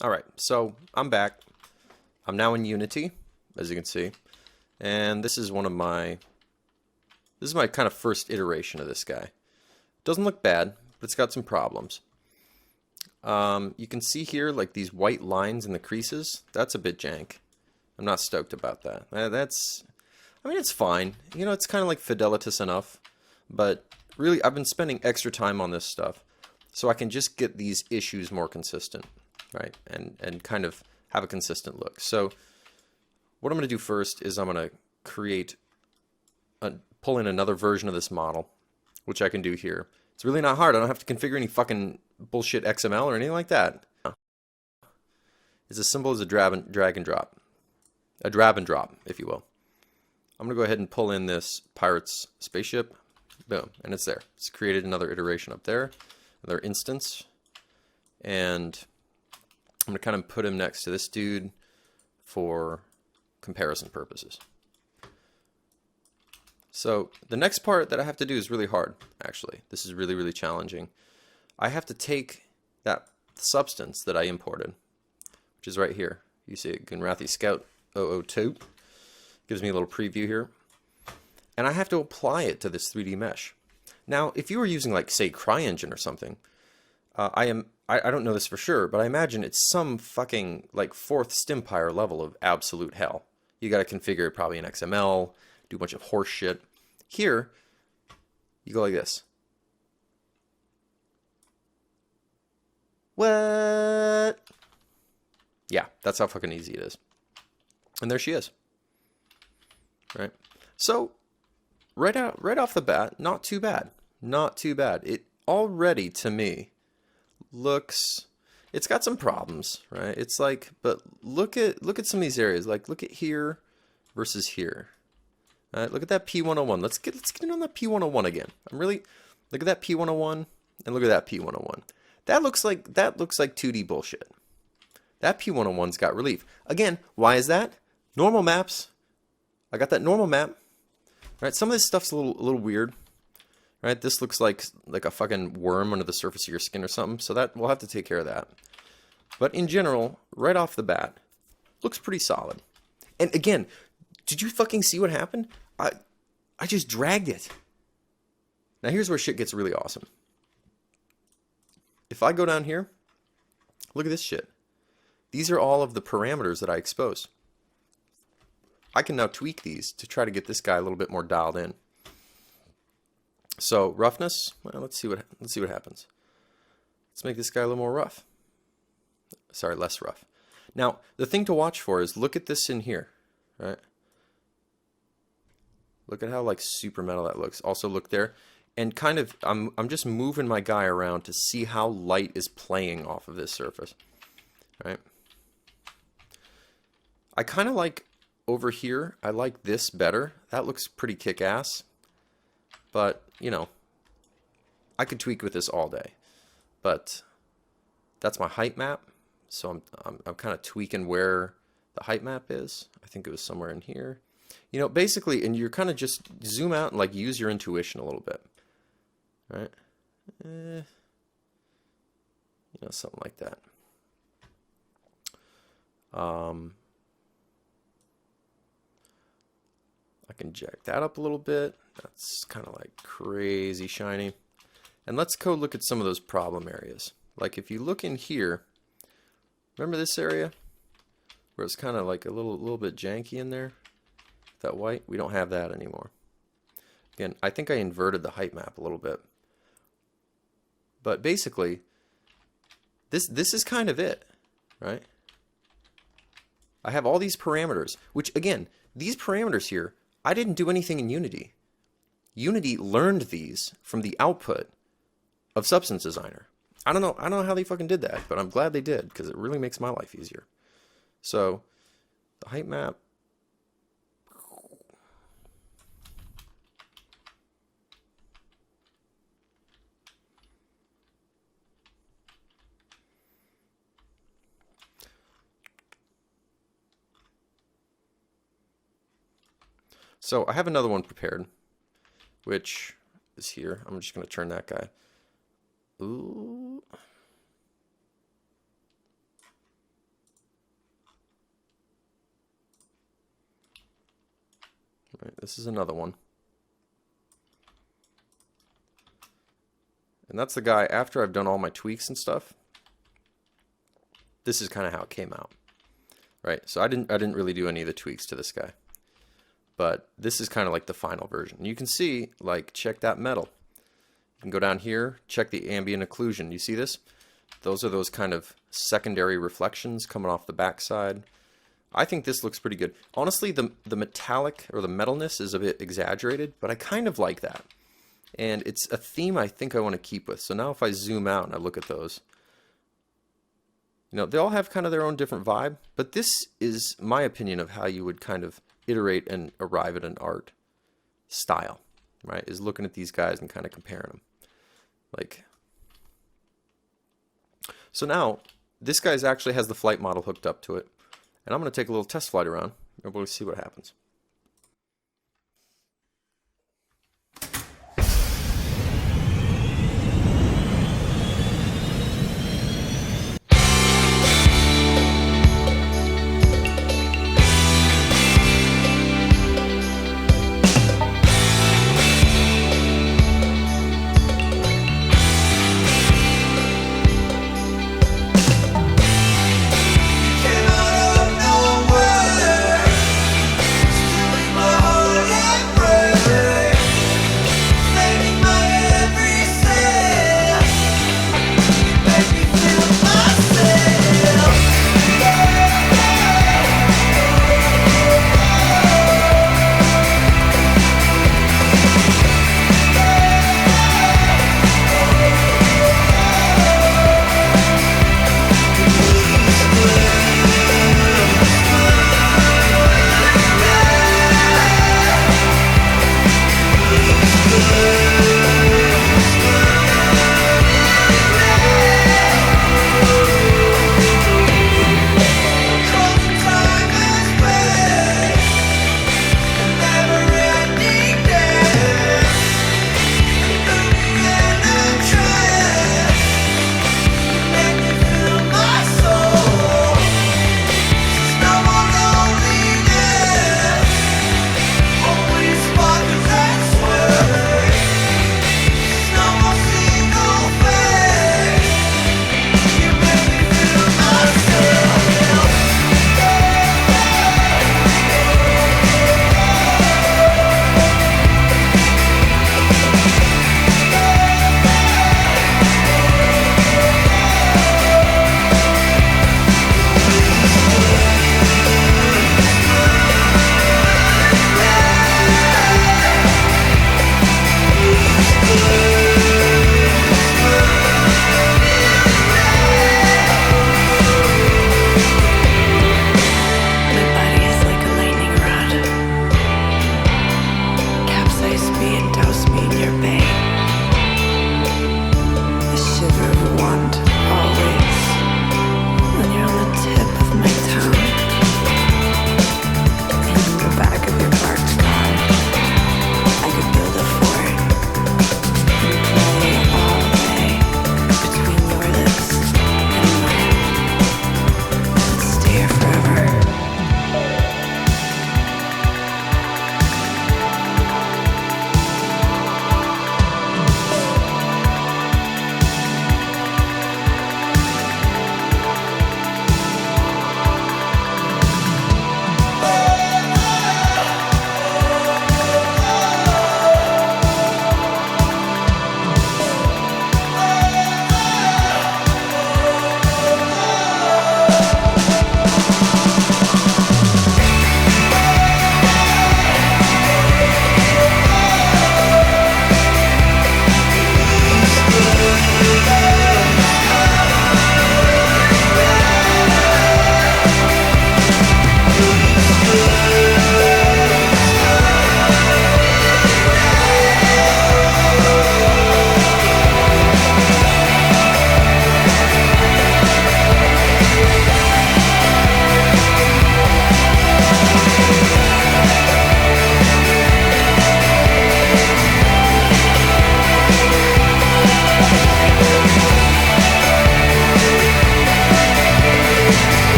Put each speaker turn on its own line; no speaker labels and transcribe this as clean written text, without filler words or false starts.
All right, so I'm back. I'm now in Unity, as you can see, and this is my kind of first iteration of this guy. Doesn't look bad, but it's got some problems. You can see here like these white lines in the creases. That's a bit jank. I'm not stoked about that. I mean, it's fine. You know, it's kind of like Fidelitas enough, but really, I've been spending extra time on this stuff, so I can just get these issues more consistent, right? And kind of have a consistent look. So what I'm going to do first is I'm going to pull in another version of this model, which I can do here. It's really not hard. I don't have to configure any fucking bullshit XML or anything like that. It's as simple as a drag and drop. A drab and drop, if you will. I'm going to go ahead and pull in this pirate's spaceship. Boom. And it's there. It's created another iteration up there. Another instance. And I'm going to kind of put him next to this dude for comparison purposes. So the next part that I have to do is really hard, actually. This is really, really challenging. I have to take that substance that I imported, which is right here. You see it, Gunrathi Scout 002. Gives me a little preview here. And I have to apply it to this 3D mesh. Now, if you were using, like, say, CryEngine or something, I don't know this for sure, but I imagine it's some fucking, like, 4th Stimpire level of absolute hell. You got to configure it probably in XML, do a bunch of horse shit. Here, you go like this. What? Yeah, that's how fucking easy it is. And there she is. Right? So, right off the bat, not too bad. Not too bad. It already, to me, looks... It's got some problems, right? It's like, but look at some of these areas. Like, look at here versus here. Look at that P101. Let's get in on that P101 again. Look at that P101 and look at that P101. That looks like 2D bullshit. That P101's got relief. Again, why is that? Normal maps. I got that normal map. Right? Some of this stuff's a little weird. Right? This looks like a fucking worm under the surface of your skin or something. So that we'll have to take care of that. But in general, right off the bat, looks pretty solid. And again, did you fucking see what happened? I just dragged it. Now here's where shit gets really awesome. If I go down here, look at this shit. These are all of the parameters that I exposed. I can now tweak these to try to get this guy a little bit more dialed in. So roughness, well, let's see what happens. Let's make this guy a little more rough. Sorry, less rough. Now, the thing to watch for is look at this in here, right? Look at how like super metal that looks. Also look there. And kind of, I'm just moving my guy around to see how light is playing off of this surface, right? I kind of like over here, I like this better. That looks pretty kick-ass. But, you know, I could tweak with this all day. But that's my height map. So I'm kind of tweaking where the height map is. I think it was somewhere in here. You know, basically, and you're kind of just zoom out and like use your intuition a little bit. Right? You know, something like that. I can jack that up a little bit. That's kind of like crazy shiny. And let's go look at some of those problem areas. Like if you look in here, remember this area where it's kind of like a little bit janky in there? That white, we don't have that anymore. Again, I think I inverted the height map a little bit. But basically, this is kind of it, right? I have all these parameters, which again, these parameters here, I didn't do anything in Unity. Unity learned these from the output of Substance Designer. I don't know how they fucking did that, but I'm glad they did because it really makes my life easier. So, the height map. So I have another one prepared, which is here. I'm just going to turn that guy. Ooh. Right, this is another one. And that's the guy after I've done all my tweaks and stuff. This is kind of how it came out. Right? So I didn't really do any of the tweaks to this guy. But this is kind of like the final version. You can see, like, check that metal. You can go down here, check the ambient occlusion. You see this? Those are those kind of secondary reflections coming off the backside. I think this looks pretty good. Honestly, the metallic or the metalness is a bit exaggerated, but I kind of like that. And it's a theme I think I want to keep with. So now if I zoom out and I look at those, you know, they all have kind of their own different vibe, but this is my opinion of how you would kind of iterate and arrive at an art style, right? Is looking at these guys and kind of comparing them. Like, so now this guy's actually has the flight model hooked up to it, and I'm going to take a little test flight around and we'll see what happens.